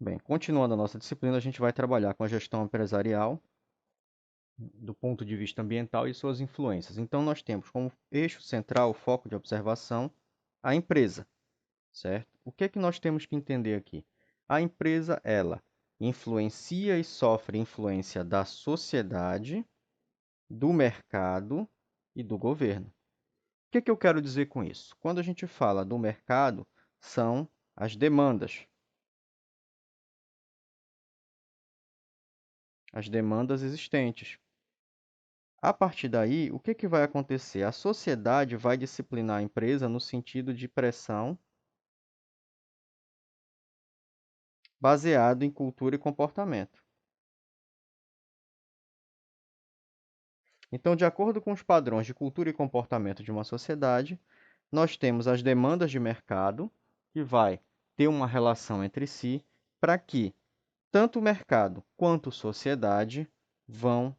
Bem, continuando a nossa disciplina, a gente vai trabalhar com a gestão empresarial do ponto de vista ambiental e suas influências. Então, nós temos como eixo central, o foco de observação, a empresa, certo? O que é que nós temos que entender aqui? A empresa, ela influencia e sofre influência da sociedade, do mercado e do governo. O que é que eu quero dizer com isso? Quando a gente fala do mercado, são as demandas existentes. A partir daí, o que vai acontecer? A sociedade vai disciplinar a empresa no sentido de pressão baseado em cultura e comportamento. Então, de acordo com os padrões de cultura e comportamento de uma sociedade, nós temos as demandas de mercado, que vai ter uma relação entre si, para que tanto o mercado quanto a sociedade vão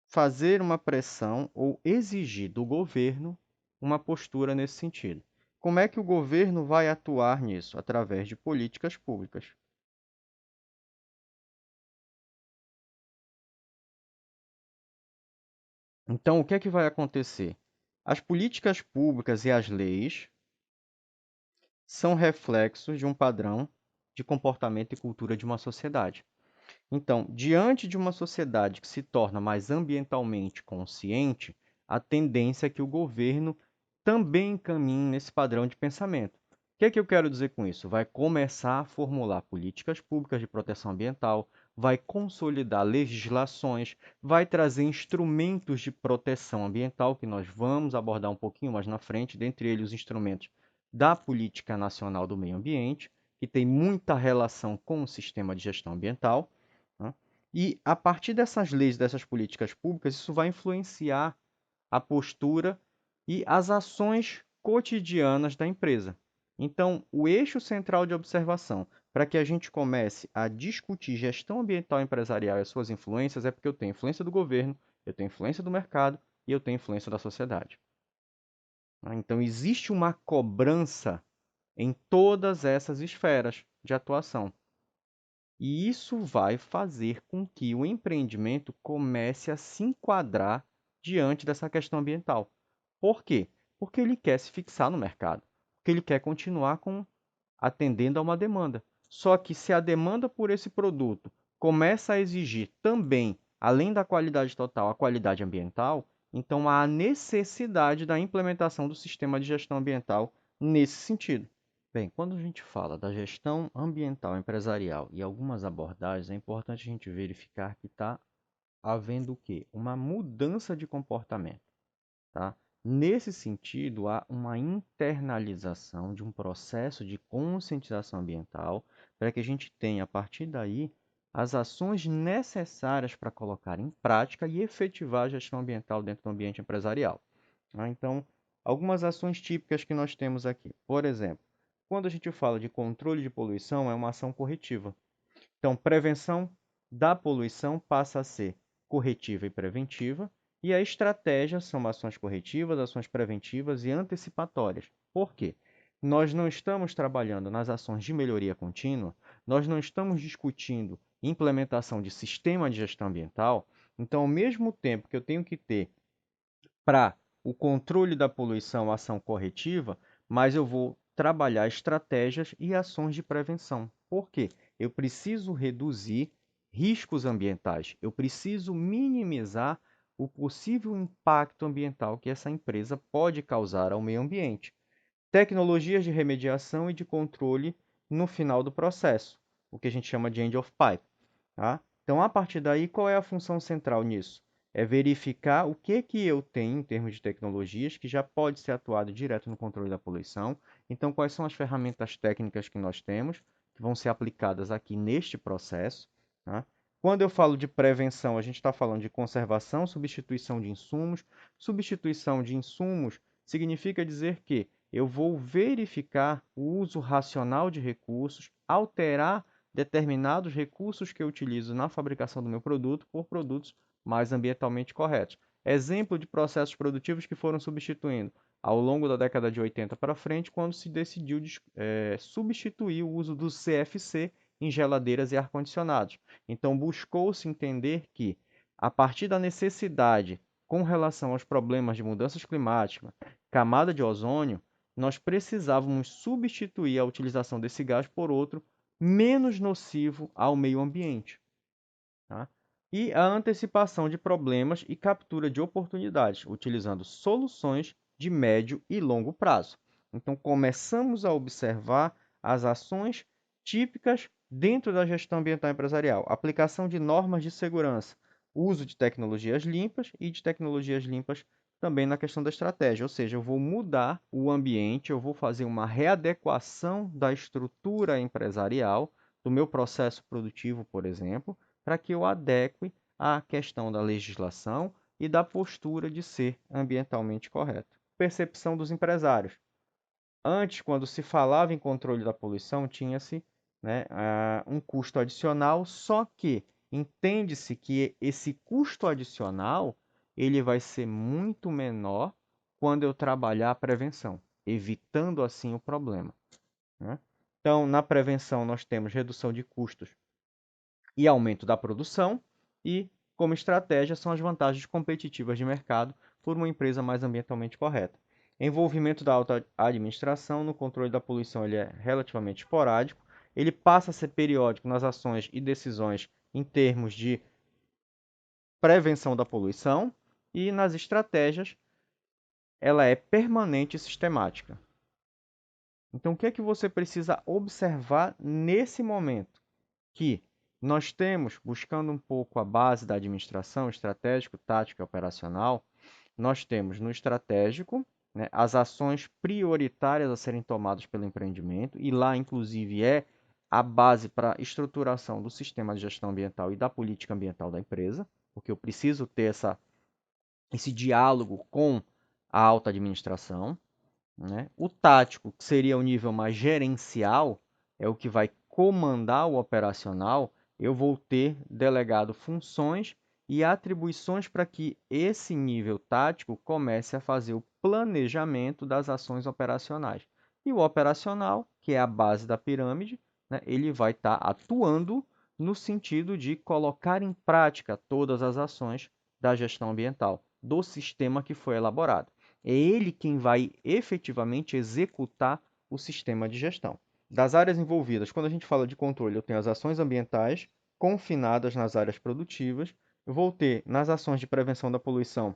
fazer uma pressão ou exigir do governo uma postura nesse sentido. Como é que o governo vai atuar nisso? Através de políticas públicas. Então, o que é que vai acontecer? As políticas públicas e as leis são reflexos de um padrão de comportamento e cultura de uma sociedade. Então, diante de uma sociedade que se torna mais ambientalmente consciente, a tendência é que o governo também caminhe nesse padrão de pensamento. O que é que eu quero dizer com isso? Vai começar a formular políticas públicas de proteção ambiental, vai consolidar legislações, vai trazer instrumentos de proteção ambiental, que nós vamos abordar um pouquinho mais na frente, dentre eles os instrumentos da Política Nacional do Meio Ambiente, que tem muita relação com o sistema de gestão ambiental, né? E a partir dessas leis, dessas políticas públicas, isso vai influenciar a postura e as ações cotidianas da empresa. Então, o eixo central de observação para que a gente comece a discutir gestão ambiental empresarial e as suas influências é porque eu tenho influência do governo, eu tenho influência do mercado e eu tenho influência da sociedade. Então, existe uma cobrança em todas essas esferas de atuação. E isso vai fazer com que o empreendimento comece a se enquadrar diante dessa questão ambiental. Por quê? Porque ele quer se fixar no mercado, porque ele quer continuar atendendo a uma demanda. Só que se a demanda por esse produto começa a exigir também, além da qualidade total, a qualidade ambiental, então há a necessidade da implementação do sistema de gestão ambiental nesse sentido. Bem, quando a gente fala da gestão ambiental empresarial e algumas abordagens, é importante a gente verificar que está havendo o quê? Uma mudança de comportamento, tá? Nesse sentido, há uma internalização de um processo de conscientização ambiental para que a gente tenha, a partir daí, as ações necessárias para colocar em prática e efetivar a gestão ambiental dentro do ambiente empresarial, tá? Então, algumas ações típicas que nós temos aqui. Por exemplo, quando a gente fala de controle de poluição, é uma ação corretiva. Então, prevenção da poluição passa a ser corretiva e preventiva, e a estratégia são ações corretivas, ações preventivas e antecipatórias. Por quê? Nós não estamos trabalhando nas ações de melhoria contínua, nós não estamos discutindo implementação de sistema de gestão ambiental, então, ao mesmo tempo que eu tenho que ter para o controle da poluição ação corretiva, mas eu vou trabalhar estratégias e ações de prevenção. Por quê? Eu preciso reduzir riscos ambientais, eu preciso minimizar o possível impacto ambiental que essa empresa pode causar ao meio ambiente. Tecnologias de remediação e de controle no final do processo, o que a gente chama de end of pipe. Tá? Então, a partir daí, qual é a função central nisso? É verificar o que eu tenho em termos de tecnologias que já pode ser atuado direto no controle da poluição. Então, quais são as ferramentas técnicas que nós temos que vão ser aplicadas aqui neste processo? Tá? Quando eu falo de prevenção, a gente está falando de conservação, substituição de insumos. Substituição de insumos significa dizer que eu vou verificar o uso racional de recursos, alterar determinados recursos que eu utilizo na fabricação do meu produto por produtos mais ambientalmente corretos. Exemplo de processos produtivos que foram substituindo ao longo da década de 80 para frente, quando se decidiu substituir o uso do CFC em geladeiras e ar-condicionados. Então, buscou-se entender que, a partir da necessidade com relação aos problemas de mudanças climáticas, camada de ozônio, nós precisávamos substituir a utilização desse gás por outro menos nocivo ao meio ambiente. Tá? E a antecipação de problemas e captura de oportunidades, utilizando soluções de médio e longo prazo. Então, começamos a observar as ações típicas dentro da gestão ambiental empresarial, aplicação de normas de segurança, uso de tecnologias limpas e de tecnologias limpas também na questão da estratégia, ou seja, eu vou mudar o ambiente, eu vou fazer uma readequação da estrutura empresarial, do meu processo produtivo, por exemplo, para que eu adeque à questão da legislação e da postura de ser ambientalmente correto. Percepção dos empresários. Antes, quando se falava em controle da poluição, tinha-se, né, um custo adicional, só que entende-se que esse custo adicional ele vai ser muito menor quando eu trabalhar a prevenção, evitando assim o problema, né? Então, na prevenção, nós temos redução de custos e aumento da produção, e, como estratégia, são as vantagens competitivas de mercado por uma empresa mais ambientalmente correta. Envolvimento da alta administração no controle da poluição ele é relativamente esporádico, ele passa a ser periódico nas ações e decisões em termos de prevenção da poluição, e nas estratégias ela é permanente e sistemática. Então, o que é que você precisa observar nesse momento? Que nós temos, buscando um pouco a base da administração, estratégico, tático e operacional, nós temos no estratégico, né, as ações prioritárias a serem tomadas pelo empreendimento, e lá, inclusive, é a base para a estruturação do sistema de gestão ambiental e da política ambiental da empresa, porque eu preciso ter esse diálogo com a alta administração, né? O tático, que seria o nível mais gerencial, é o que vai comandar o operacional. Eu vou ter delegado funções e atribuições para que esse nível tático comece a fazer o planejamento das ações operacionais. E o operacional, que é a base da pirâmide, né, ele vai estar atuando no sentido de colocar em prática todas as ações da gestão ambiental, do sistema que foi elaborado. É ele quem vai efetivamente executar o sistema de gestão. Das áreas envolvidas, quando a gente fala de controle, eu tenho as ações ambientais confinadas nas áreas produtivas. Eu vou ter, nas ações de prevenção da poluição,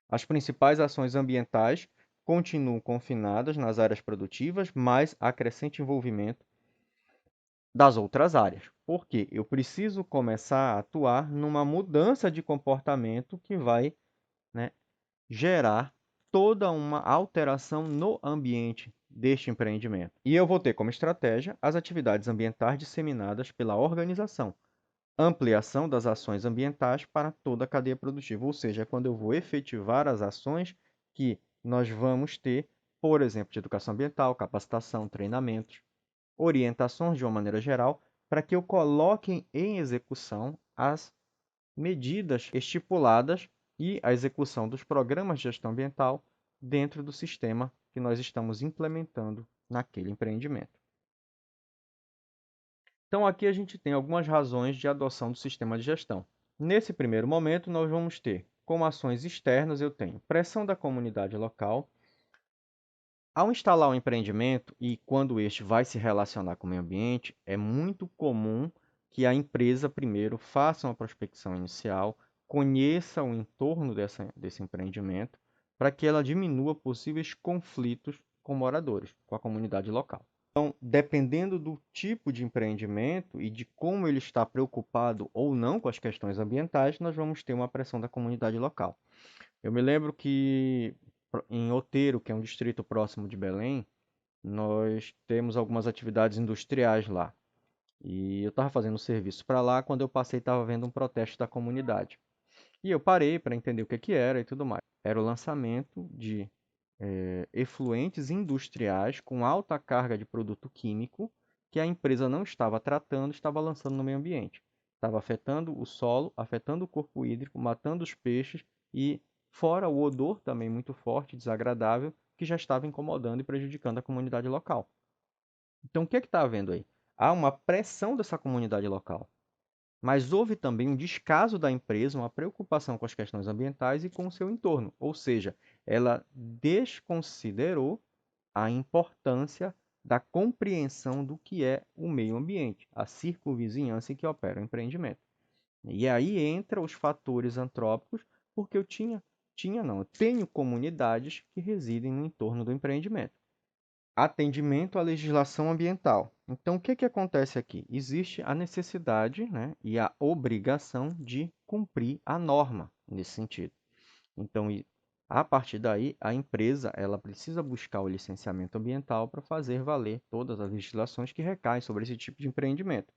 as principais ações ambientais continuam confinadas nas áreas produtivas, mas há crescente envolvimento das outras áreas. Porque eu preciso começar a atuar numa mudança de comportamento que vai, né, gerar toda uma alteração no ambiente deste empreendimento. E eu vou ter como estratégia as atividades ambientais disseminadas pela organização, ampliação das ações ambientais para toda a cadeia produtiva, ou seja, quando eu vou efetivar as ações que nós vamos ter, por exemplo, de educação ambiental, capacitação, treinamentos, orientações de uma maneira geral, para que eu coloque em execução as medidas estipuladas e a execução dos programas de gestão ambiental dentro do sistema que nós estamos implementando naquele empreendimento. Então, aqui a gente tem algumas razões de adoção do sistema de gestão. Nesse primeiro momento, nós vamos ter, como ações externas, eu tenho pressão da comunidade local. Ao instalar um empreendimento e quando este vai se relacionar com o meio ambiente, é muito comum que a empresa primeiro faça uma prospecção inicial, conheça o entorno desse empreendimento, para que ela diminua possíveis conflitos com moradores, com a comunidade local. Então, dependendo do tipo de empreendimento e de como ele está preocupado ou não com as questões ambientais, nós vamos ter uma pressão da comunidade local. Eu me lembro que em Outeiro, que é um distrito próximo de Belém, nós temos algumas atividades industriais lá. E eu estava fazendo serviço para lá, quando eu passei estava vendo um protesto da comunidade. E eu parei para entender o que era e tudo mais. Era o lançamento de efluentes industriais com alta carga de produto químico que a empresa não estava tratando, estava lançando no meio ambiente. Estava afetando o solo, afetando o corpo hídrico, matando os peixes e fora o odor também muito forte, desagradável, que já estava incomodando e prejudicando a comunidade local. Então, o que está havendo aí? há uma pressão dessa comunidade local. Mas houve também um descaso da empresa, uma preocupação com as questões ambientais e com o seu entorno. Ou seja, ela desconsiderou a importância da compreensão do que é o meio ambiente, a circunvizinhança em que opera o empreendimento. E aí entra os fatores antrópicos, porque eu tenho comunidades que residem no entorno do empreendimento. Atendimento à legislação ambiental. Então, o que que acontece aqui? Existe a necessidade, né, e a obrigação de cumprir a norma nesse sentido. Então, a partir daí, a empresa ela precisa buscar o licenciamento ambiental para fazer valer todas as legislações que recaem sobre esse tipo de empreendimento.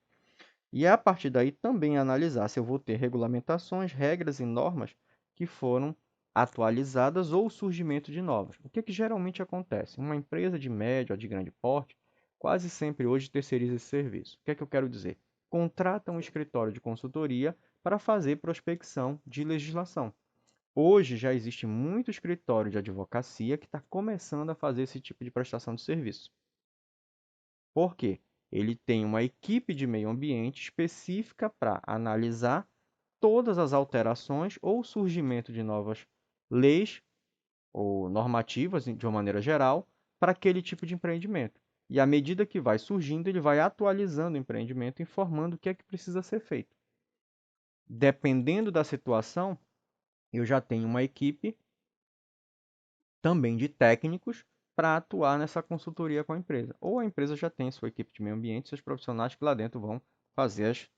E a partir daí também analisar se eu vou ter regulamentações, regras e normas que foram atualizadas ou o surgimento de novas. O que geralmente acontece? Uma empresa de médio ou de grande porte quase sempre hoje terceiriza esse serviço. O que eu quero dizer? Contrata um escritório de consultoria para fazer prospecção de legislação. Hoje já existe muito escritório de advocacia que está começando a fazer esse tipo de prestação de serviço. Por quê? Ele tem uma equipe de meio ambiente específica para analisar todas as alterações ou surgimento de novas leis ou normativas, de uma maneira geral, para aquele tipo de empreendimento. E à medida que vai surgindo, ele vai atualizando o empreendimento, informando o que é que precisa ser feito. Dependendo da situação, eu já tenho uma equipe também de técnicos para atuar nessa consultoria com a empresa. Ou a empresa já tem sua equipe de meio ambiente, seus profissionais que lá dentro vão fazer as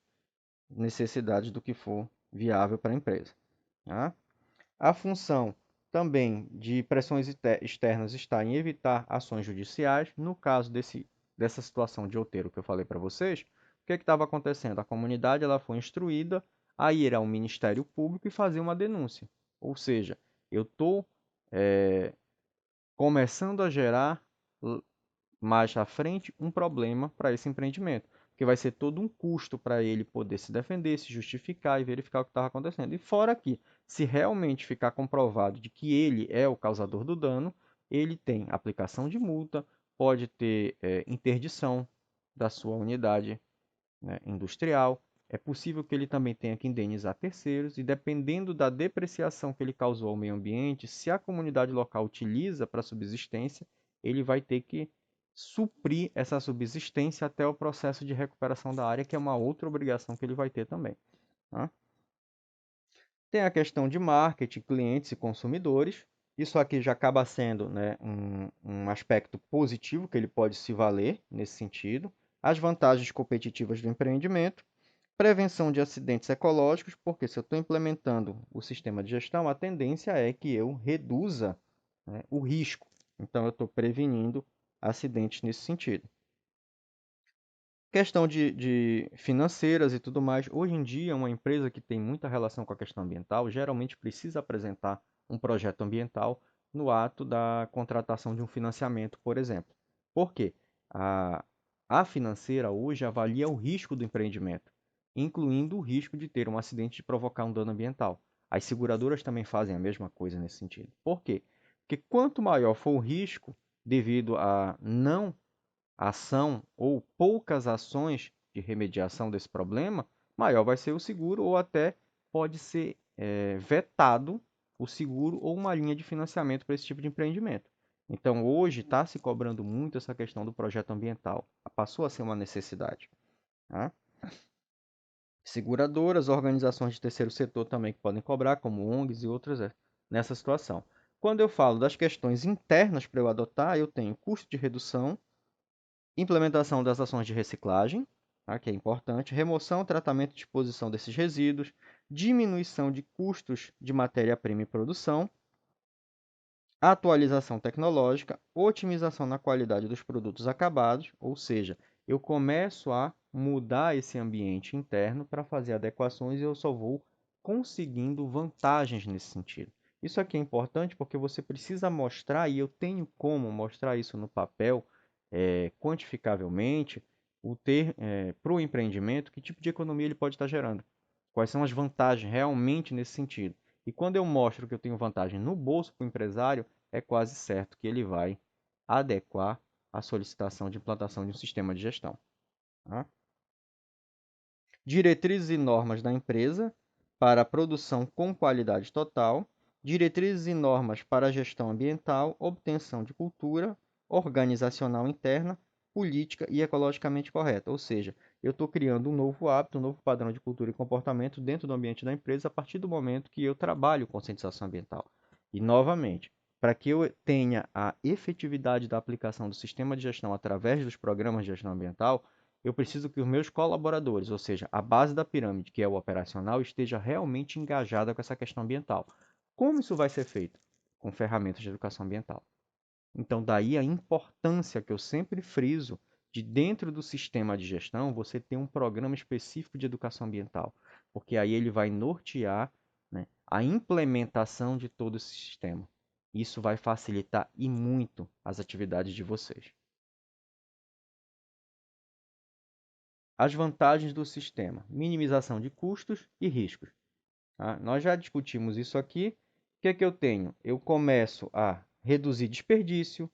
necessidades do que for viável para a empresa. Tá? A função também de pressões externas está em evitar ações judiciais. No caso dessa situação de outeiro que eu falei para vocês, o que estava acontecendo? A comunidade ela foi instruída a ir ao Ministério Público e fazer uma denúncia. Ou seja, eu estou começando a gerar mais à frente um problema para esse empreendimento, porque vai ser todo um custo para ele poder se defender, se justificar e verificar o que estava acontecendo. E fora que, se realmente ficar comprovado de que ele é o causador do dano, ele tem aplicação de multa, pode ter interdição da sua unidade, né, industrial. É possível que ele também tenha que indenizar terceiros, e dependendo da depreciação que ele causou ao meio ambiente, se a comunidade local utiliza para subsistência, ele vai ter que suprir essa subsistência até o processo de recuperação da área, que é uma outra obrigação que ele vai ter também. Tá? Tem a questão de marketing, clientes e consumidores. Isso aqui já acaba sendo, né, um aspecto positivo que ele pode se valer nesse sentido. As vantagens competitivas do empreendimento, prevenção de acidentes ecológicos, porque se eu estou implementando o sistema de gestão, a tendência é que eu reduza, né, o risco. Então, eu estou prevenindo acidentes nesse sentido. Questão de financeiras e tudo mais. Hoje em dia, uma empresa que tem muita relação com a questão ambiental geralmente precisa apresentar um projeto ambiental no ato da contratação de um financiamento, por exemplo. Por quê? A financeira hoje avalia o risco do empreendimento, incluindo o risco de ter um acidente de provocar um dano ambiental. As seguradoras também fazem a mesma coisa nesse sentido. Por quê? Porque quanto maior for o risco devido a não ação ou poucas ações de remediação desse problema, maior vai ser o seguro, ou até pode ser vetado o seguro ou uma linha de financiamento para esse tipo de empreendimento. Então, hoje está se cobrando muito essa questão do projeto ambiental. Passou a ser uma necessidade. Tá? Seguradoras, organizações de terceiro setor também que podem cobrar, como ONGs e outras, nessa situação. Quando eu falo das questões internas para eu adotar, eu tenho custo de redução, implementação das ações de reciclagem, tá, que é importante, remoção, tratamento e disposição desses resíduos, diminuição de custos de matéria-prima e produção, atualização tecnológica, otimização na qualidade dos produtos acabados, ou seja, eu começo a mudar esse ambiente interno para fazer adequações e eu só vou conseguindo vantagens nesse sentido. Isso aqui é importante porque você precisa mostrar, e eu tenho como mostrar isso no papel, quantificavelmente, para o empreendimento, que tipo de economia ele pode estar gerando. Quais são as vantagens realmente nesse sentido. E quando eu mostro que eu tenho vantagem no bolso para o empresário, é quase certo que ele vai adequar a solicitação de implantação de um sistema de gestão. Tá? Diretrizes e normas da empresa para a produção com qualidade total, diretrizes e normas para a gestão ambiental, obtenção de cultura organizacional interna, política e ecologicamente correta. Ou seja, eu estou criando um novo hábito, um novo padrão de cultura e comportamento dentro do ambiente da empresa a partir do momento que eu trabalho conscientização ambiental. E, novamente, para que eu tenha a efetividade da aplicação do sistema de gestão através dos programas de gestão ambiental, eu preciso que os meus colaboradores, ou seja, a base da pirâmide, que é o operacional, esteja realmente engajada com essa questão ambiental. Como isso vai ser feito? Com ferramentas de educação ambiental. Então, daí a importância que eu sempre friso de dentro do sistema de gestão você ter um programa específico de educação ambiental, porque aí ele vai nortear, né, a implementação de todo esse sistema. Isso vai facilitar e muito as atividades de vocês. As vantagens do sistema: minimização de custos e riscos. Tá? Nós já discutimos isso aqui. O que é que eu tenho? Eu começo a reduzir desperdício,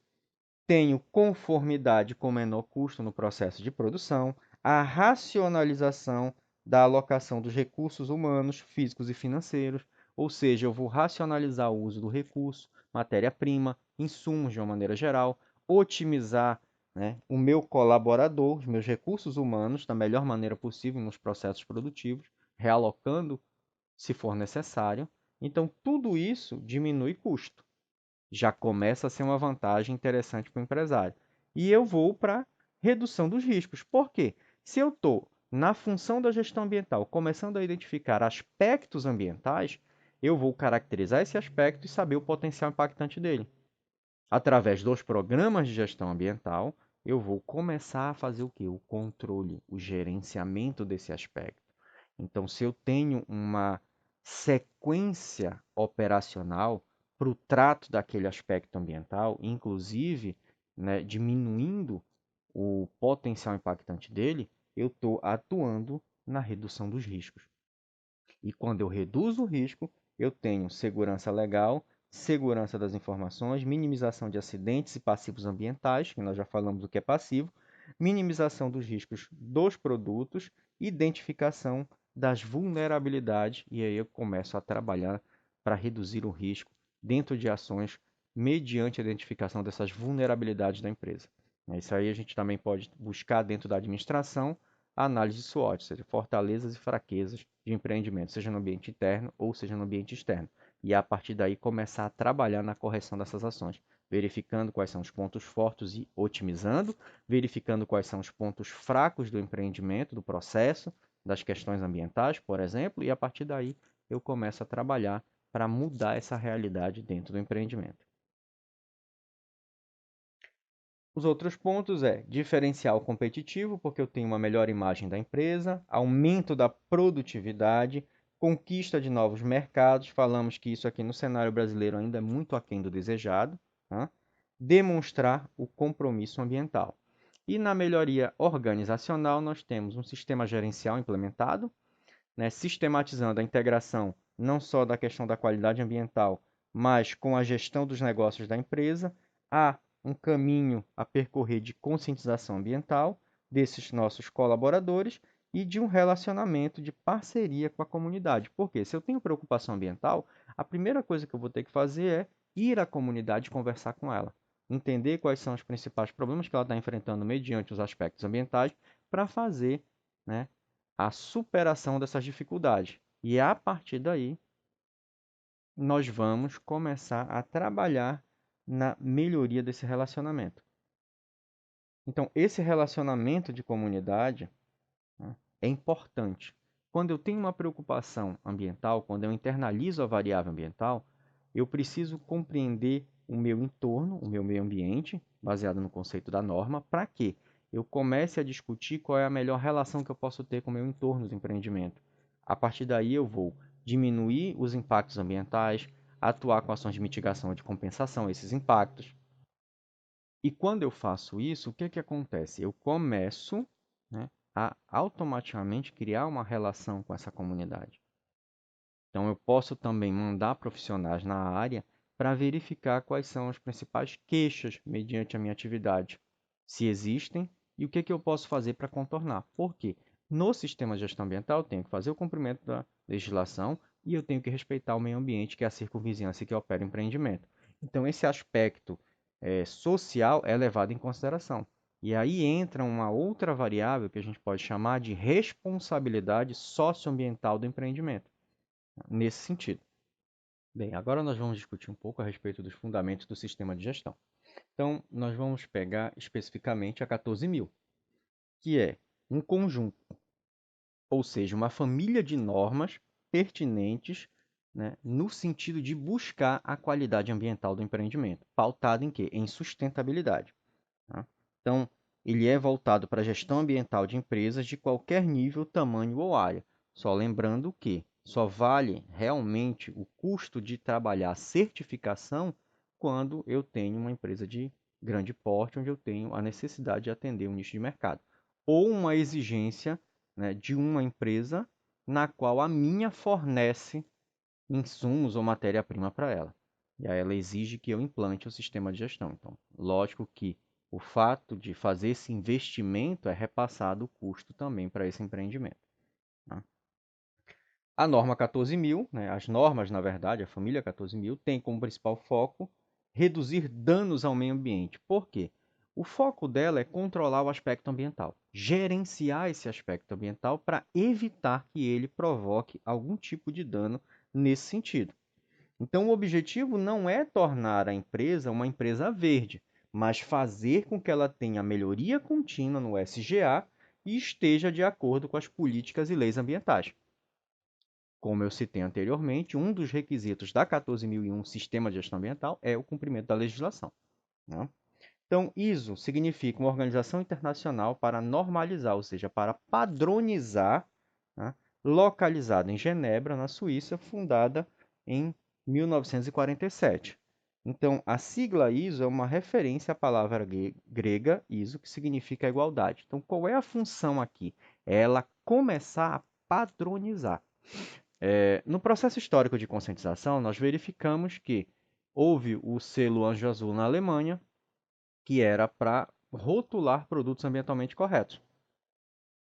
tenho conformidade com menor custo no processo de produção, a racionalização da alocação dos recursos humanos, físicos e financeiros, ou seja, eu vou racionalizar o uso do recurso, matéria-prima, insumos de uma maneira geral, otimizar, né, o meu colaborador, os meus recursos humanos da melhor maneira possível nos processos produtivos, realocando se for necessário. Então, tudo isso diminui custo, já começa a ser uma vantagem interessante para o empresário. E eu vou para redução dos riscos. Por quê? Se eu estou na função da gestão ambiental, começando a identificar aspectos ambientais, eu vou caracterizar esse aspecto e saber o potencial impactante dele. Através dos programas de gestão ambiental, eu vou começar a fazer o quê? O controle, o gerenciamento desse aspecto. Então, se eu tenho uma sequência operacional para o trato daquele aspecto ambiental, inclusive, né, diminuindo o potencial impactante dele, eu estou atuando na redução dos riscos. E quando eu reduzo o risco, eu tenho segurança legal, segurança das informações, minimização de acidentes e passivos ambientais, que nós já falamos do que é passivo, minimização dos riscos dos produtos, identificação das vulnerabilidades, e aí eu começo a trabalhar para reduzir o risco dentro de ações mediante a identificação dessas vulnerabilidades da empresa. Isso aí a gente também pode buscar dentro da administração a análise de SWOT, ou seja, fortalezas e fraquezas de empreendimento, seja no ambiente interno ou seja no ambiente externo. E a partir daí começar a trabalhar na correção dessas ações, verificando quais são os pontos fortes e otimizando, verificando quais são os pontos fracos do empreendimento, do processo, das questões ambientais, por exemplo, e a partir daí eu começo a trabalhar para mudar essa realidade dentro do empreendimento. Os outros pontos é diferencial competitivo, porque eu tenho uma melhor imagem da empresa, aumento da produtividade, conquista de novos mercados. Falamos que isso aqui no cenário brasileiro ainda é muito aquém do desejado. Tá? Demonstrar o compromisso ambiental. E na melhoria organizacional, nós temos um sistema gerencial implementado, né, sistematizando a integração não só da questão da qualidade ambiental, mas com a gestão dos negócios da empresa. Há um caminho a percorrer de conscientização ambiental desses nossos colaboradores e de um relacionamento de parceria com a comunidade. Porque se eu tenho preocupação ambiental, a primeira coisa que eu vou ter que fazer é ir à comunidade e conversar com ela, entender quais são os principais problemas que ela está enfrentando mediante os aspectos ambientais para fazer, né, a superação dessas dificuldades. E a partir daí, nós vamos começar a trabalhar na melhoria desse relacionamento. Então, esse relacionamento de comunidade, né, é importante. Quando eu tenho uma preocupação ambiental, quando eu internalizo a variável ambiental, eu preciso compreender o meu entorno, o meu meio ambiente, baseado no conceito da norma, para que eu comece a discutir qual é a melhor relação que eu posso ter com o meu entorno do empreendimento. A partir daí, eu vou diminuir os impactos ambientais, atuar com ações de mitigação e de compensação a esses impactos. E quando eu faço isso, o que que acontece? Eu começo, né, a automaticamente criar uma relação com essa comunidade. Então, eu posso também mandar profissionais na área para verificar quais são as principais queixas mediante a minha atividade, se existem E o que eu posso fazer para contornar? Por quê? No sistema de gestão ambiental, eu tenho que fazer o cumprimento da legislação e eu tenho que respeitar o meio ambiente, que é a circunvizinhança que opera o empreendimento. Então, esse aspecto social é levado em consideração. E aí entra uma outra variável que a gente pode chamar de responsabilidade socioambiental do empreendimento, nesse sentido. Bem, agora nós vamos discutir um pouco a respeito dos fundamentos do sistema de gestão. Então, nós vamos pegar especificamente a 14.000, que é um conjunto, ou seja, uma família de normas pertinentes, né, no sentido de buscar a qualidade ambiental do empreendimento, pautada em quê? Em sustentabilidade. Tá? Então, ele é voltado para a gestão ambiental de empresas de qualquer nível, tamanho ou área. Só lembrando que só vale realmente o custo de trabalhar a certificação quando eu tenho uma empresa de grande porte, onde eu tenho a necessidade de atender um nicho de mercado. Ou uma exigência, né, de uma empresa na qual a minha fornece insumos ou matéria-prima para ela. E aí ela exige que eu implante o sistema de gestão. Então, lógico que o fato de fazer esse investimento é repassado o custo também para esse empreendimento. Tá? A norma 14.000, né, as normas, na verdade, a família 14.000, tem como principal foco reduzir danos ao meio ambiente. Por quê? O foco dela é controlar o aspecto ambiental, gerenciar esse aspecto ambiental para evitar que ele provoque algum tipo de dano nesse sentido. Então, o objetivo não é tornar a empresa uma empresa verde, mas fazer com que ela tenha melhoria contínua no SGA e esteja de acordo com as políticas e leis ambientais. Como eu citei anteriormente, um dos requisitos da 14.001 Sistema de Gestão Ambiental é o cumprimento da legislação. Né? Então, ISO significa uma organização internacional para normalizar, ou seja, para padronizar, né? Localizada em Genebra, na Suíça, fundada em 1947. Então, a sigla ISO é uma referência à palavra grega ISO, que significa igualdade. Então, qual é a função aqui? É ela começar a padronizar. No processo histórico de conscientização, nós verificamos que houve o selo Anjo Azul na Alemanha, que era para rotular produtos ambientalmente corretos.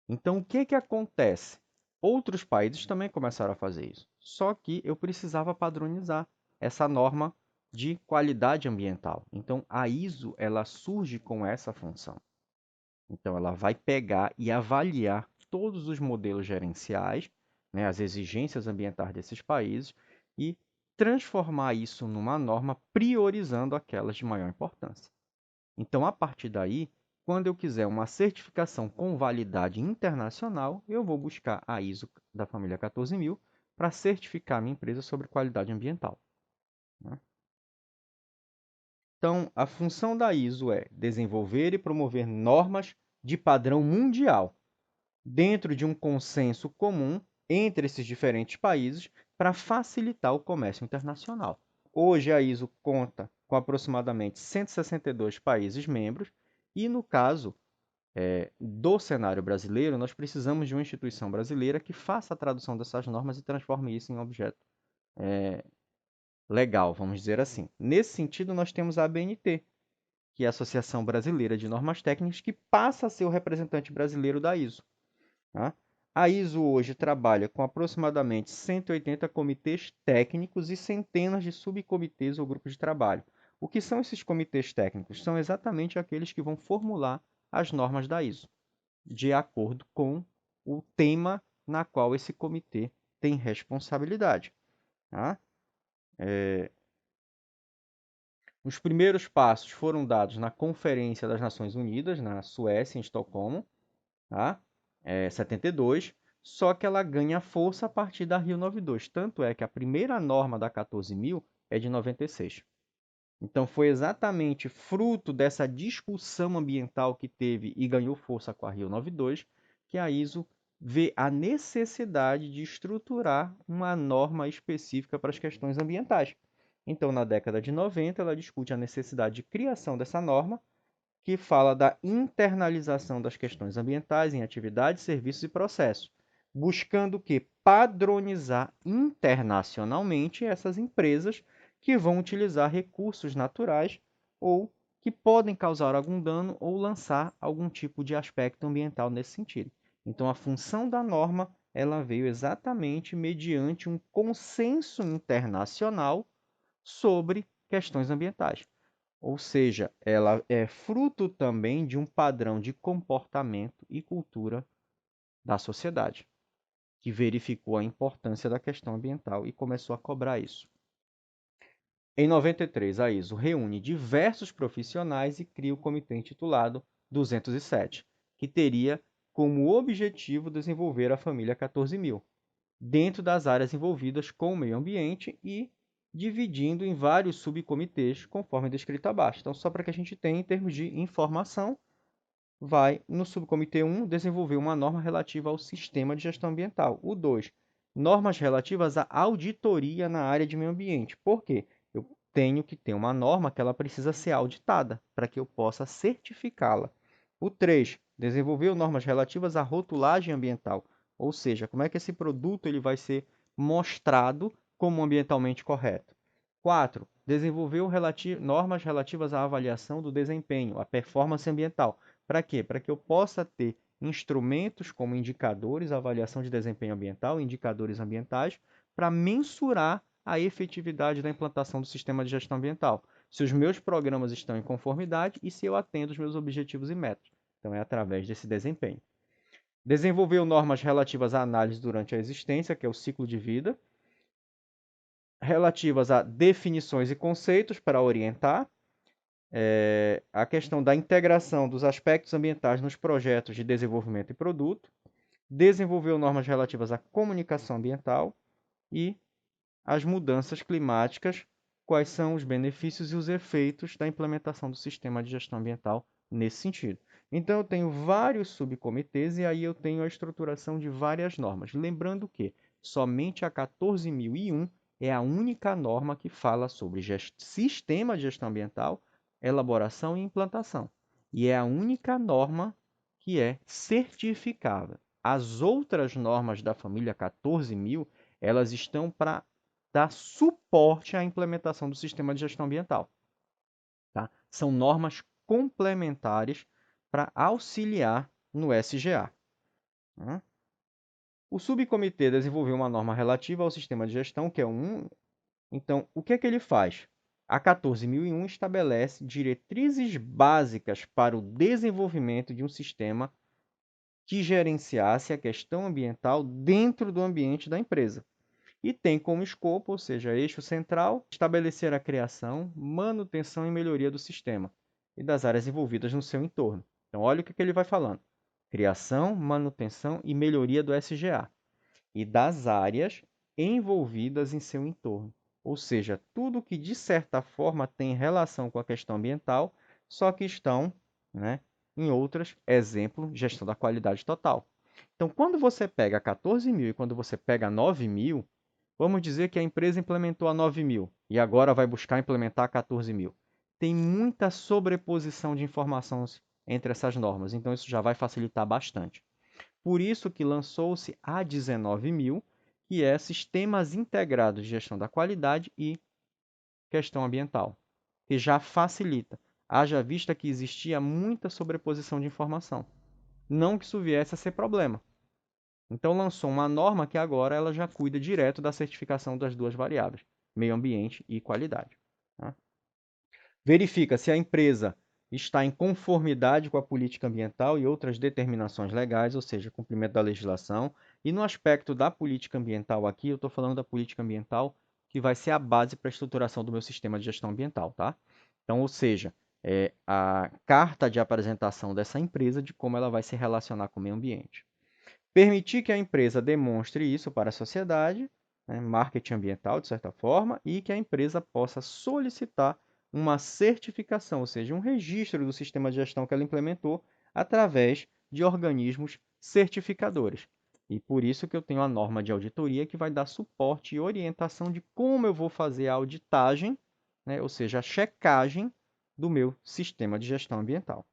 Então, o que acontece? Outros países também começaram a fazer isso. Só que eu precisava padronizar essa norma de qualidade ambiental. Então, a ISO ela surge com essa função. Então, ela vai pegar e avaliar todos os modelos gerenciais, né, as exigências ambientais desses países e transformar isso numa norma priorizando aquelas de maior importância. Então, a partir daí, quando eu quiser uma certificação com validade internacional, eu vou buscar a ISO da família 14.000 para certificar minha empresa sobre qualidade ambiental. Né? Então, a função da ISO é desenvolver e promover normas de padrão mundial, dentro de um consenso comum entre esses diferentes países, para facilitar o comércio internacional. Hoje, a ISO conta com aproximadamente 162 países membros, e no caso do cenário brasileiro, nós precisamos de uma instituição brasileira que faça a tradução dessas normas e transforme isso em um objeto legal, vamos dizer assim. Nesse sentido, nós temos a ABNT, que é a Associação Brasileira de Normas Técnicas, que passa a ser o representante brasileiro da ISO. Tá? A ISO hoje trabalha com aproximadamente 180 comitês técnicos e centenas de subcomitês ou grupos de trabalho. O que são esses comitês técnicos? São exatamente aqueles que vão formular as normas da ISO, de acordo com o tema na qual esse comitê tem responsabilidade. Tá? Os primeiros passos foram dados na Conferência das Nações Unidas, na Suécia, em Estocolmo, tá? 72, só que ela ganha força a partir da Rio 92. Tanto é que a primeira norma da 14.000 é de 96. Então, foi exatamente fruto dessa discussão ambiental que teve e ganhou força com a Rio 92 que a ISO vê a necessidade de estruturar uma norma específica para as questões ambientais. Então, na década de 90, ela discute a necessidade de criação dessa norma, que fala da internalização das questões ambientais em atividades, serviços e processos, buscando que padronizar internacionalmente essas empresas que vão utilizar recursos naturais ou que podem causar algum dano ou lançar algum tipo de aspecto ambiental nesse sentido. Então, a função da norma ela veio exatamente mediante um consenso internacional sobre questões ambientais. Ou seja, ela é fruto também de um padrão de comportamento e cultura da sociedade, que verificou a importância da questão ambiental e começou a cobrar isso. Em 93, a ISO reúne diversos profissionais e cria o comitê intitulado 207, que teria como objetivo desenvolver a família 14.000, dentro das áreas envolvidas com o meio ambiente e dividindo em vários subcomitês, conforme descrito abaixo. Então, só para que a gente tenha em termos de informação, vai no subcomitê 1 desenvolver uma norma relativa ao sistema de gestão ambiental. O 2, normas relativas à auditoria na área de meio ambiente. Por quê? Eu tenho que ter uma norma que ela precisa ser auditada para que eu possa certificá-la. O 3, desenvolveu normas relativas à rotulagem ambiental, ou seja, como é que esse produto ele vai ser mostrado como ambientalmente correto. 4, desenvolveu normas relativas à avaliação do desempenho, a performance ambiental. Para quê? Para que eu possa ter instrumentos como indicadores, avaliação de desempenho ambiental, indicadores ambientais, para mensurar a efetividade da implantação do sistema de gestão ambiental. Se os meus programas estão em conformidade e se eu atendo os meus objetivos e metas. Então, é através desse desempenho. Desenvolveu normas relativas à análise durante a existência, que é o ciclo de vida, relativas a definições e conceitos para orientar, a questão da integração dos aspectos ambientais nos projetos de desenvolvimento e produto, desenvolveu normas relativas à comunicação ambiental e as mudanças climáticas, quais são os benefícios e os efeitos da implementação do sistema de gestão ambiental nesse sentido. Então, eu tenho vários subcomitês e aí eu tenho a estruturação de várias normas. Lembrando que somente a 14.001 é a única norma que fala sobre sistema de gestão ambiental, elaboração e implantação. E é a única norma que é certificável. As outras normas da família 14.000, elas estão para dar suporte à implementação do sistema de gestão ambiental. Tá? São normas complementares para auxiliar no SGA. Né? O subcomitê desenvolveu uma norma relativa ao sistema de gestão, que é um. Então, o que é que ele faz? A 14.001 estabelece diretrizes básicas para o desenvolvimento de um sistema que gerenciasse a questão ambiental dentro do ambiente da empresa. E tem como escopo, ou seja, eixo central, estabelecer a criação, manutenção e melhoria do sistema e das áreas envolvidas no seu entorno. Então, olha o que ele vai falando: criação, manutenção e melhoria do SGA e das áreas envolvidas em seu entorno. Ou seja, tudo que de certa forma tem relação com a questão ambiental, só que estão, né, em outras, exemplo, gestão da qualidade total. Então, quando você pega 14.000 e quando você pega 9.000, vamos dizer que a empresa implementou a 9.000 e agora vai buscar implementar a 14.000. Tem muita sobreposição de informações entre essas normas, então isso já vai facilitar bastante. Por isso que lançou-se a 19.000, que é Sistemas Integrados de Gestão da Qualidade e Questão Ambiental, que já facilita, haja vista que existia muita sobreposição de informação. Não que isso viesse a ser problema. Então lançou uma norma que agora ela já cuida direto da certificação das duas variáveis, meio ambiente e qualidade. Tá? Verifica se a empresa está em conformidade com a política ambiental e outras determinações legais, ou seja, cumprimento da legislação. E no aspecto da política ambiental aqui, eu estou falando da política ambiental que vai ser a base para a estruturação do meu sistema de gestão ambiental, tá? Então, ou seja, é a carta de apresentação dessa empresa de como ela vai se relacionar com o meio ambiente. Permitir que a empresa demonstre isso para a sociedade, né, marketing ambiental, de certa forma, e que a empresa possa solicitar uma certificação, ou seja, um registro do sistema de gestão que ela implementou através de organismos certificadores. E por isso que eu tenho a norma de auditoria que vai dar suporte e orientação de como eu vou fazer a auditagem, né, ou seja, a checagem do meu sistema de gestão ambiental.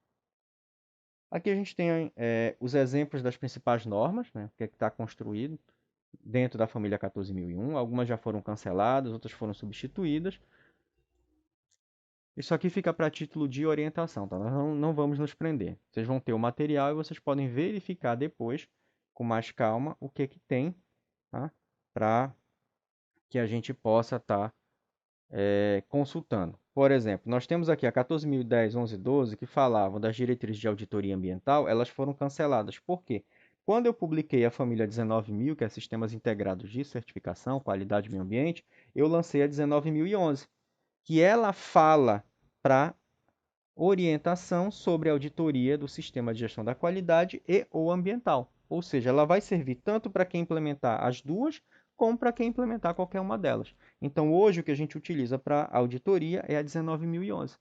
Aqui a gente tem os exemplos das principais normas, né, o que está construído dentro da família 14.001. Algumas já foram canceladas, outras foram substituídas. Isso aqui fica para título de orientação, tá? Nós não vamos nos prender. Vocês vão ter o material e vocês podem verificar depois, com mais calma, o que tem, tá? Para que a gente possa estar consultando. Por exemplo, nós temos aqui a 14.010, 11, 12, que falavam das diretrizes de auditoria ambiental, elas foram canceladas. Por quê? Quando eu publiquei a família 19.000, que é Sistemas Integrados de Certificação, Qualidade e Meio Ambiente, eu lancei a 19.011, que ela fala para orientação sobre a auditoria do sistema de gestão da qualidade e ou ambiental. Ou seja, ela vai servir tanto para quem implementar as duas, como para quem implementar qualquer uma delas. Então, hoje, o que a gente utiliza para auditoria é a 19.011.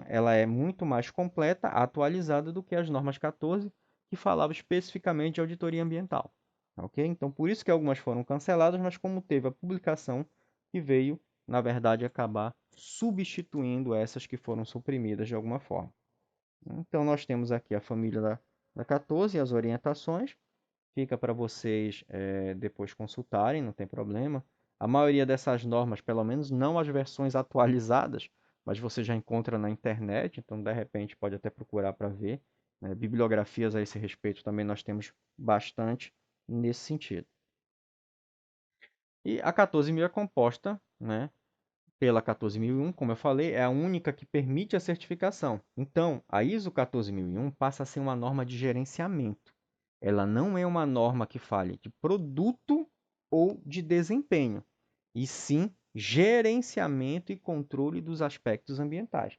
Ela é muito mais completa, atualizada do que as normas 14, que falavam especificamente de auditoria ambiental. Ok? Então, por isso que algumas foram canceladas, mas como teve a publicação que veio, na verdade, acabar substituindo essas que foram suprimidas de alguma forma. Então, nós temos aqui a família da 14 e as orientações. Fica para vocês depois consultarem, não tem problema. A maioria dessas normas, pelo menos não as versões atualizadas, mas você já encontra na internet, então de repente pode até procurar para ver. Né? Bibliografias a esse respeito também nós temos bastante nesse sentido. E a 14.000 é composta, né, pela 14.001, como eu falei, é a única que permite a certificação. Então, a ISO 14.001 passa a ser uma norma de gerenciamento. Ela não é uma norma que fale de produto ou de desempenho, e sim gerenciamento e controle dos aspectos ambientais.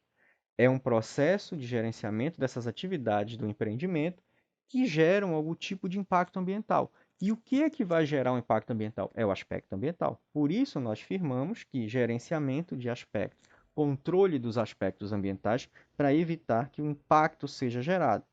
É um processo de gerenciamento dessas atividades do empreendimento que geram algum tipo de impacto ambiental. E o que é que vai gerar um impacto ambiental? É o aspecto ambiental. Por isso, nós firmamos que gerenciamento de aspectos, controle dos aspectos ambientais, para evitar que o impacto seja gerado.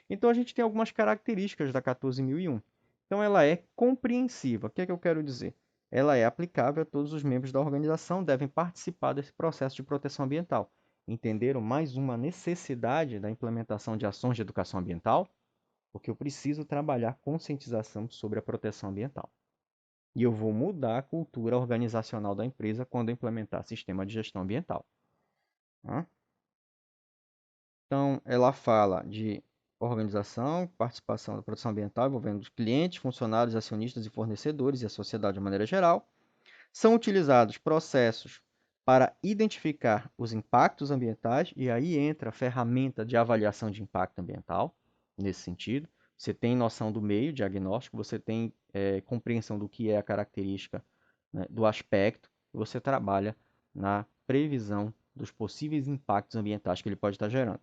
Então, a gente tem algumas características da 14.001. Então, ela é compreensiva. O que é que eu quero dizer? Ela é aplicável a todos os membros da organização, devem participar desse processo de proteção ambiental. Entenderam mais uma necessidade da implementação de ações de educação ambiental? Porque eu preciso trabalhar conscientização sobre a proteção ambiental. E eu vou mudar a cultura organizacional da empresa quando eu implementar sistema de gestão ambiental. Tá? Então, ela fala de organização, participação da produção ambiental envolvendo os clientes, funcionários, acionistas e fornecedores e a sociedade de maneira geral. São utilizados processos para identificar os impactos ambientais, e aí entra a ferramenta de avaliação de impacto ambiental, nesse sentido. Você tem noção do meio diagnóstico, você tem compreensão do que é a característica, né, do aspecto, e você trabalha na previsão dos possíveis impactos ambientais que ele pode estar gerando.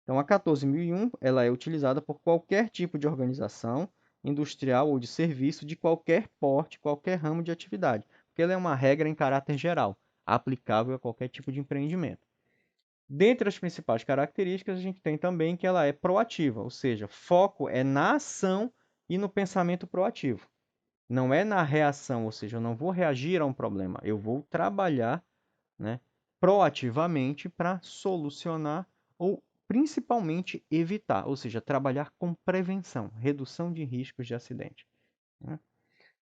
Então, a 14.001 ela é utilizada por qualquer tipo de organização industrial ou de serviço de qualquer porte, qualquer ramo de atividade, porque ela é uma regra em caráter geral, aplicável a qualquer tipo de empreendimento. Dentre as principais características, a gente tem também que ela é proativa, ou seja, foco é na ação e no pensamento proativo. Não é na reação, ou seja, eu não vou reagir a um problema, eu vou trabalhar, né, proativamente para solucionar ou principalmente evitar, ou seja, trabalhar com prevenção, redução de riscos de acidente. Né?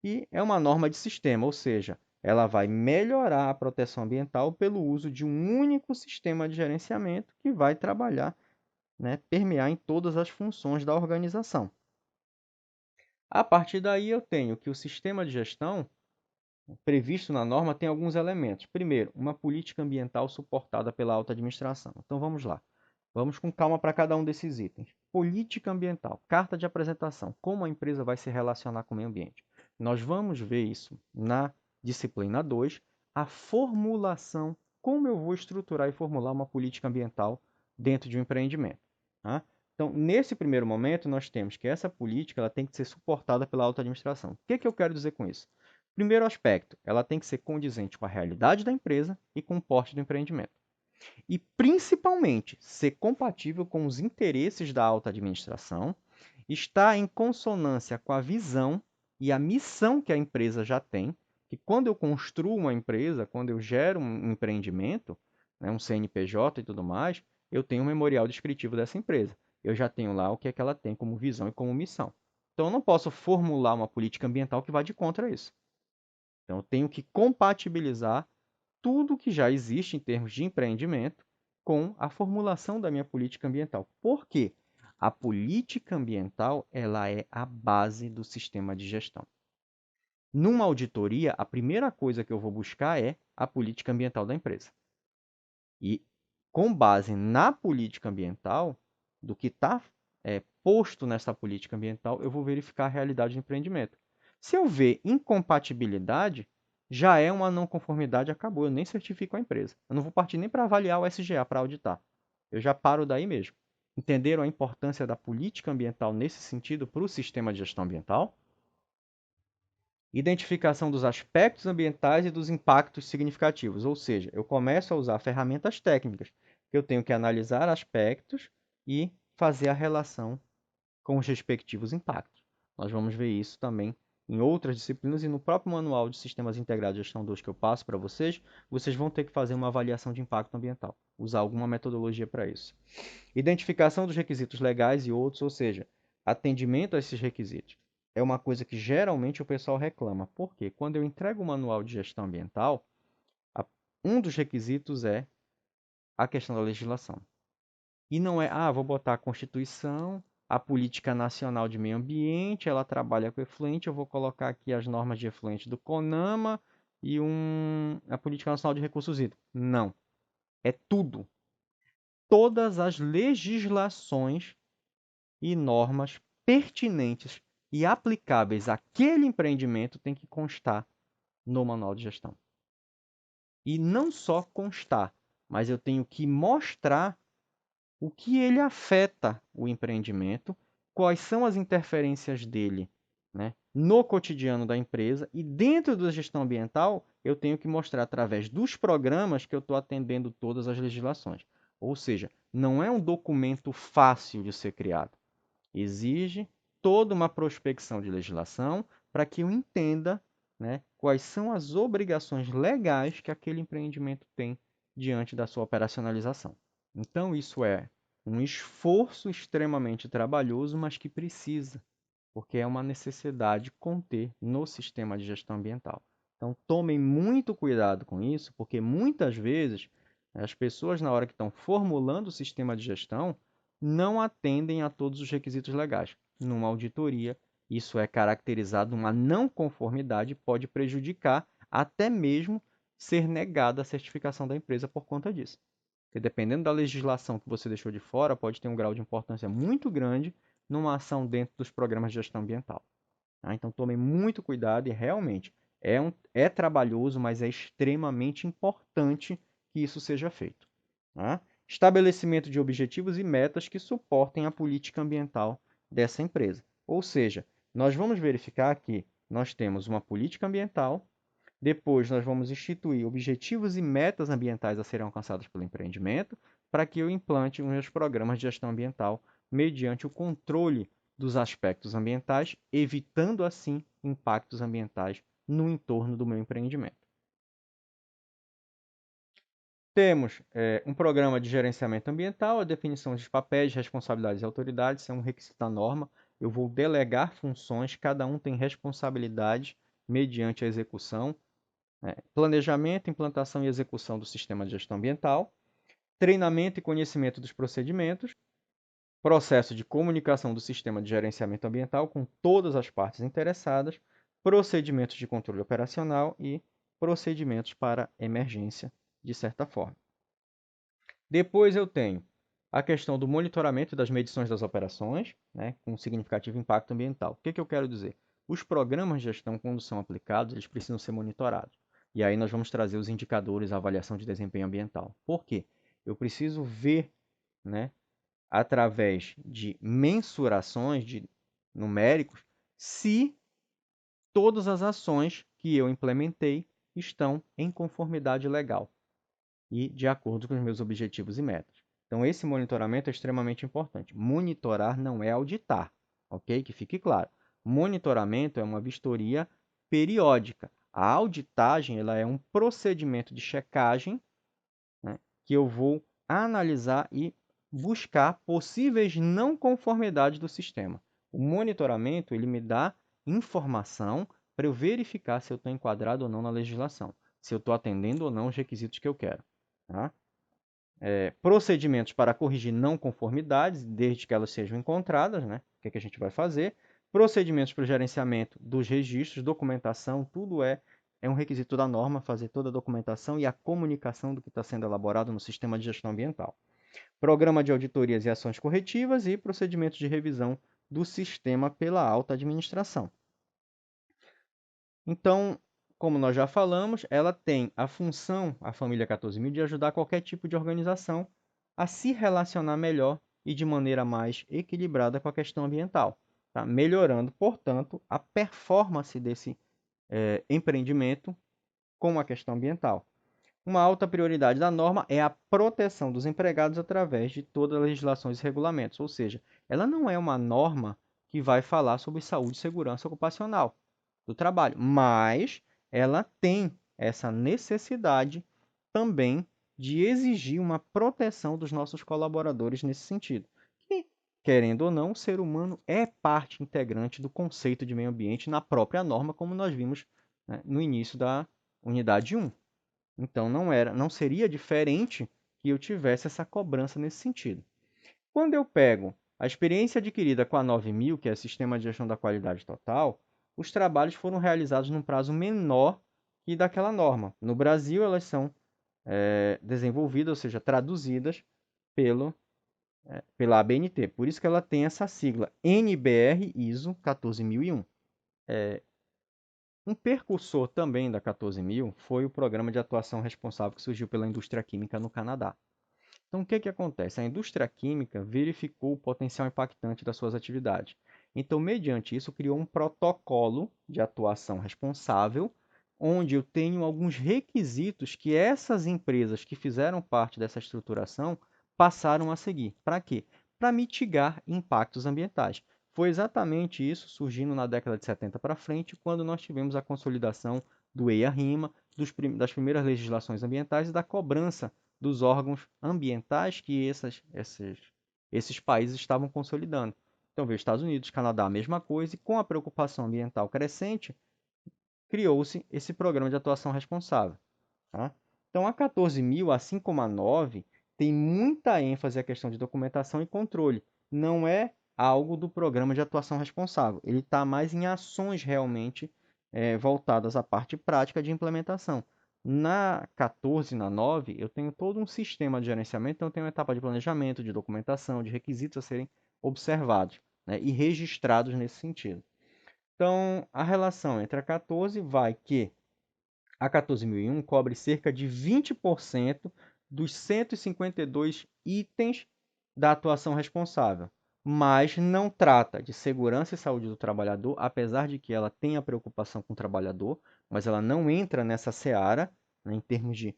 E é uma norma de sistema, ou seja, ela vai melhorar a proteção ambiental pelo uso de um único sistema de gerenciamento que vai trabalhar, né, permear em todas as funções da organização. A partir daí, eu tenho que o sistema de gestão previsto na norma tem alguns elementos. Primeiro, uma política ambiental suportada pela alta administração. Então vamos lá. Vamos com calma para cada um desses itens. Política ambiental, carta de apresentação, como a empresa vai se relacionar com o meio ambiente. Nós vamos ver isso na disciplina 2, a formulação, como eu vou estruturar e formular uma política ambiental dentro de um empreendimento. Tá? Então, nesse primeiro momento, nós temos que essa política ela tem que ser suportada pela alta administração. O que eu quero dizer com isso? Primeiro aspecto, ela tem que ser condizente com a realidade da empresa e com o porte do empreendimento. E, principalmente, ser compatível com os interesses da alta administração, estar em consonância com a visão e a missão que a empresa já tem, que quando eu construo uma empresa, quando eu gero um empreendimento, né, um CNPJ e tudo mais, eu tenho um memorial descritivo dessa empresa. Eu já tenho lá o que é que ela tem como visão e como missão. Então, eu não posso formular uma política ambiental que vá de contra isso. Então, eu tenho que compatibilizar tudo que já existe em termos de empreendimento com a formulação da minha política ambiental. Por quê? A política ambiental, ela é a base do sistema de gestão. Numa auditoria, a primeira coisa que eu vou buscar é a política ambiental da empresa. E com base na política ambiental, do que está posto nessa política ambiental, eu vou verificar a realidade do empreendimento. Se eu ver incompatibilidade, já é uma não conformidade, acabou. Eu nem certifico a empresa. Eu não vou partir nem para avaliar o SGA, para auditar. Eu já paro daí mesmo. Entenderam a importância da política ambiental nesse sentido para o sistema de gestão ambiental? Identificação dos aspectos ambientais e dos impactos significativos, ou seja, eu começo a usar ferramentas técnicas, que eu tenho que analisar aspectos e fazer a relação com os respectivos impactos. Nós vamos ver isso também em outras disciplinas e no próprio manual de Sistemas Integrados de Gestão 2 que eu passo para vocês, vocês vão ter que fazer uma avaliação de impacto ambiental, usar alguma metodologia para isso. Identificação dos requisitos legais e outros, ou seja, atendimento a esses requisitos. É uma coisa que geralmente o pessoal reclama. Por quê? Quando eu entrego o manual de gestão ambiental, um dos requisitos é a questão da legislação. E não é, vou botar a Constituição, a Política Nacional de Meio Ambiente, ela trabalha com efluente, eu vou colocar aqui as normas de efluente do CONAMA e a Política Nacional de Recursos Hídricos. Não. É tudo. Todas as legislações e normas pertinentes e aplicáveis àquele empreendimento têm que constar no manual de gestão. E não só constar, mas eu tenho que mostrar o que ele afeta o empreendimento, quais são as interferências dele, né, no cotidiano da empresa, e dentro da gestão ambiental eu tenho que mostrar através dos programas que eu estou atendendo todas as legislações. Ou seja, não é um documento fácil de ser criado. Exige toda uma prospecção de legislação para que eu entenda, né, quais são as obrigações legais que aquele empreendimento tem diante da sua operacionalização. Então, isso é um esforço extremamente trabalhoso, mas que precisa, porque é uma necessidade conter no sistema de gestão ambiental. Então, tomem muito cuidado com isso, porque muitas vezes as pessoas, na hora que estão formulando o sistema de gestão, não atendem a todos os requisitos legais. Numa auditoria, isso é caracterizado uma não conformidade, pode prejudicar até mesmo ser negada a certificação da empresa por conta disso. Porque dependendo da legislação que você deixou de fora, pode ter um grau de importância muito grande numa ação dentro dos programas de gestão ambiental. Tá? Então tomem muito cuidado e realmente é trabalhoso, mas é extremamente importante que isso seja feito. Tá? Estabelecimento de objetivos e metas que suportem a política ambiental dessa empresa. Ou seja, nós vamos verificar que nós temos uma política ambiental, depois nós vamos instituir objetivos e metas ambientais a serem alcançados pelo empreendimento, para que eu implante os meus programas de gestão ambiental mediante o controle dos aspectos ambientais, evitando assim impactos ambientais no entorno do meu empreendimento. Temos um programa de gerenciamento ambiental, a definição de papéis, responsabilidades e autoridades, isso é um requisito da norma. Eu vou delegar funções, cada um tem responsabilidade mediante a execução. Planejamento, implantação e execução do sistema de gestão ambiental, treinamento e conhecimento dos procedimentos, processo de comunicação do sistema de gerenciamento ambiental com todas as partes interessadas, procedimentos de controle operacional e procedimentos para emergência, de certa forma. Depois eu tenho a questão do monitoramento das medições das operações, né, com significativo impacto ambiental. O que eu quero dizer? Os programas de gestão, quando são aplicados, eles precisam ser monitorados. E aí nós vamos trazer os indicadores, a avaliação de desempenho ambiental. Por quê? Eu preciso ver, né, através de mensurações de numéricos, se todas as ações que eu implementei estão em conformidade legal e de acordo com os meus objetivos e metas. Então, esse monitoramento é extremamente importante. Monitorar não é auditar, ok? Que fique claro. Monitoramento é uma vistoria periódica. A auditagem ela é um procedimento de checagem, né, que eu vou analisar e buscar possíveis não conformidades do sistema. O monitoramento ele me dá informação para eu verificar se eu estou enquadrado ou não na legislação. se eu estou atendendo ou não os requisitos que eu quero. Tá? Procedimentos para corrigir não conformidades, desde que elas sejam encontradas, né? O que a gente vai fazer? Procedimentos para o gerenciamento dos registros, documentação, tudo é um requisito da norma, fazer toda a documentação e a comunicação do que está sendo elaborado no sistema de gestão ambiental. Programa de auditorias e ações corretivas e procedimentos de revisão do sistema pela alta administração. Então, como nós já falamos, ela tem a função, a família 14.000, de ajudar qualquer tipo de organização a se relacionar melhor e de maneira mais equilibrada com a questão ambiental, tá? Melhorando, portanto, a performance desse empreendimento com a questão ambiental. Uma alta prioridade da norma é a proteção dos empregados através de todas as legislações e regulamentos, ou seja, ela não é uma norma que vai falar sobre saúde e segurança ocupacional do trabalho, mas ela tem essa necessidade também de exigir uma proteção dos nossos colaboradores nesse sentido. E, querendo ou não, o ser humano é parte integrante do conceito de meio ambiente na própria norma, como nós vimos, né, no início da unidade 1. Então não seria diferente que eu tivesse essa cobrança nesse sentido. Quando eu pego a experiência adquirida com a 9000, que é o Sistema de Gestão da Qualidade Total, os trabalhos foram realizados num prazo menor que daquela norma. No Brasil, elas são desenvolvidas, ou seja, traduzidas pela ABNT. Por isso que ela tem essa sigla NBR ISO 14001. Um precursor também da 14.000 foi o Programa de Atuação Responsável que surgiu pela indústria química no Canadá. Então, o que acontece? A indústria química verificou o potencial impactante das suas atividades. Então, mediante isso, criou um protocolo de atuação responsável, onde eu tenho alguns requisitos que essas empresas que fizeram parte dessa estruturação passaram a seguir. Para quê? Para mitigar impactos ambientais. Foi exatamente isso surgindo na década de 70 para frente, quando nós tivemos a consolidação do EIA-RIMA, das primeiras legislações ambientais e da cobrança dos órgãos ambientais que esses países estavam consolidando. Então, veio Estados Unidos, Canadá, a mesma coisa, e com a preocupação ambiental crescente, criou-se esse programa de atuação responsável. Tá? Então, a 14.000, assim como a 9, tem muita ênfase à questão de documentação e controle. Não é algo do programa de atuação responsável. Ele está mais em ações realmente voltadas à parte prática de implementação. Na 14 e na 9, eu tenho todo um sistema de gerenciamento, então eu tenho uma etapa de planejamento, de documentação, de requisitos a serem observados, né, e registrados nesse sentido. Então, a relação entre a 14 vai que a 14.001 cobre cerca de 20% dos 152 itens da atuação responsável, mas não trata de segurança e saúde do trabalhador, apesar de que ela tenha preocupação com o trabalhador, mas ela não entra nessa seara, né, em termos de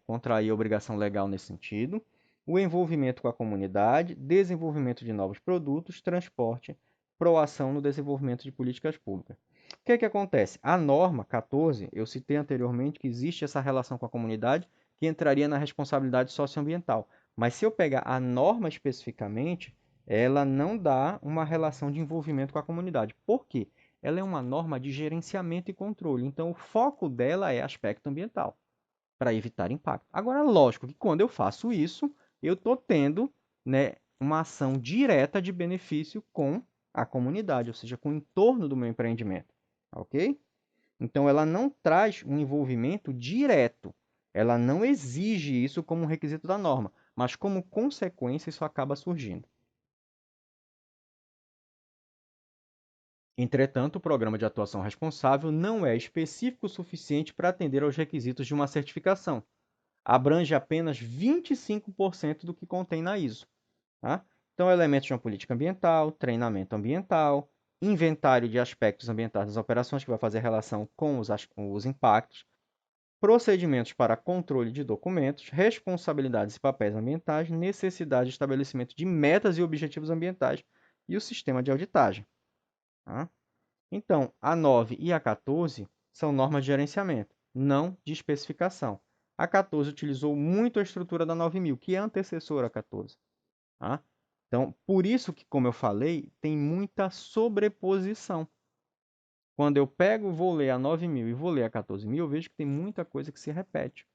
contrair obrigação legal nesse sentido. O envolvimento com a comunidade, desenvolvimento de novos produtos, transporte, proação no desenvolvimento de políticas públicas. O que acontece? A norma 14, eu citei anteriormente que existe essa relação com a comunidade que entraria na responsabilidade socioambiental. Mas se eu pegar a norma especificamente, ela não dá uma relação de envolvimento com a comunidade. Por quê? Ela é uma norma de gerenciamento e controle. Então, o foco dela é aspecto ambiental, para evitar impacto. Agora, lógico que quando eu faço isso, eu estou tendo, né, uma ação direta de benefício com a comunidade, ou seja, com o entorno do meu empreendimento. Ok? Então, ela não traz um envolvimento direto. Ela não exige isso como um requisito da norma, mas como consequência isso acaba surgindo. Entretanto, o programa de atuação responsável não é específico o suficiente para atender aos requisitos de uma certificação. Abrange apenas 25% do que contém na ISO. Tá? Então, elementos de uma política ambiental, treinamento ambiental, inventário de aspectos ambientais das operações, que vai fazer relação com os impactos, procedimentos para controle de documentos, responsabilidades e papéis ambientais, necessidade de estabelecimento de metas e objetivos ambientais e o sistema de auditagem. Tá? Então, a 9 e a 14 são normas de gerenciamento, não de especificação. A 14 utilizou muito a estrutura da 9000, que é a antecessora à 14. Tá? Então, por isso que, como eu falei, tem muita sobreposição. Quando eu pego, vou ler a 9.000 e vou ler a 14.000, eu vejo que tem muita coisa que se repete,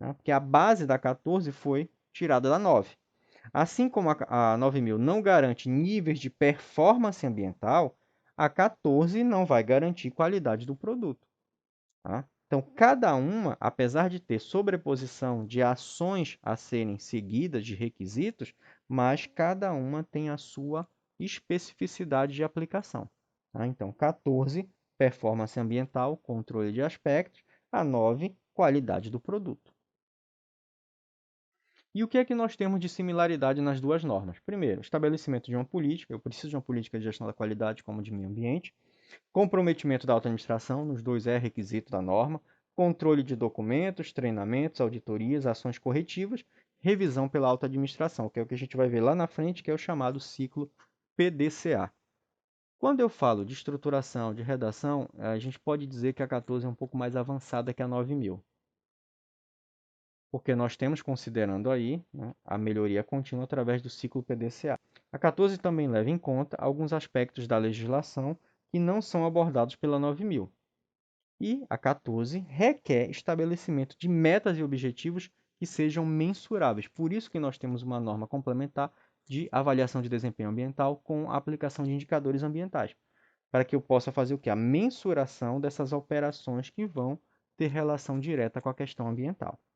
né? Porque a base da 14 foi tirada da 9. Assim como a 9.000 não garante níveis de performance ambiental, a 14 não vai garantir qualidade do produto, tá? Então, cada uma, apesar de ter sobreposição de ações a serem seguidas, de requisitos, mas cada uma tem a sua especificidade de aplicação, tá? Então, 14, performance ambiental, controle de aspectos. A 9, qualidade do produto. E o que é que nós temos de similaridade nas duas normas? Primeiro, estabelecimento de uma política. Eu preciso de uma política de gestão da qualidade, como de meio ambiente. Comprometimento da alta administração, nos dois é requisito da norma. Controle de documentos, treinamentos, auditorias, ações corretivas. Revisão pela alta administração, que é o que a gente vai ver lá na frente, que é o chamado ciclo PDCA. Quando eu falo de estruturação, de redação, a gente pode dizer que a 14 é um pouco mais avançada que a 9.000. Porque nós temos considerando aí, né, a melhoria contínua através do ciclo PDCA. A 14 também leva em conta alguns aspectos da legislação que não são abordados pela 9.000. E a 14 requer estabelecimento de metas e objetivos que sejam mensuráveis. Por isso que nós temos uma norma complementar de avaliação de desempenho ambiental com a aplicação de indicadores ambientais, para que eu possa fazer o quê? A mensuração dessas operações que vão ter relação direta com a questão ambiental.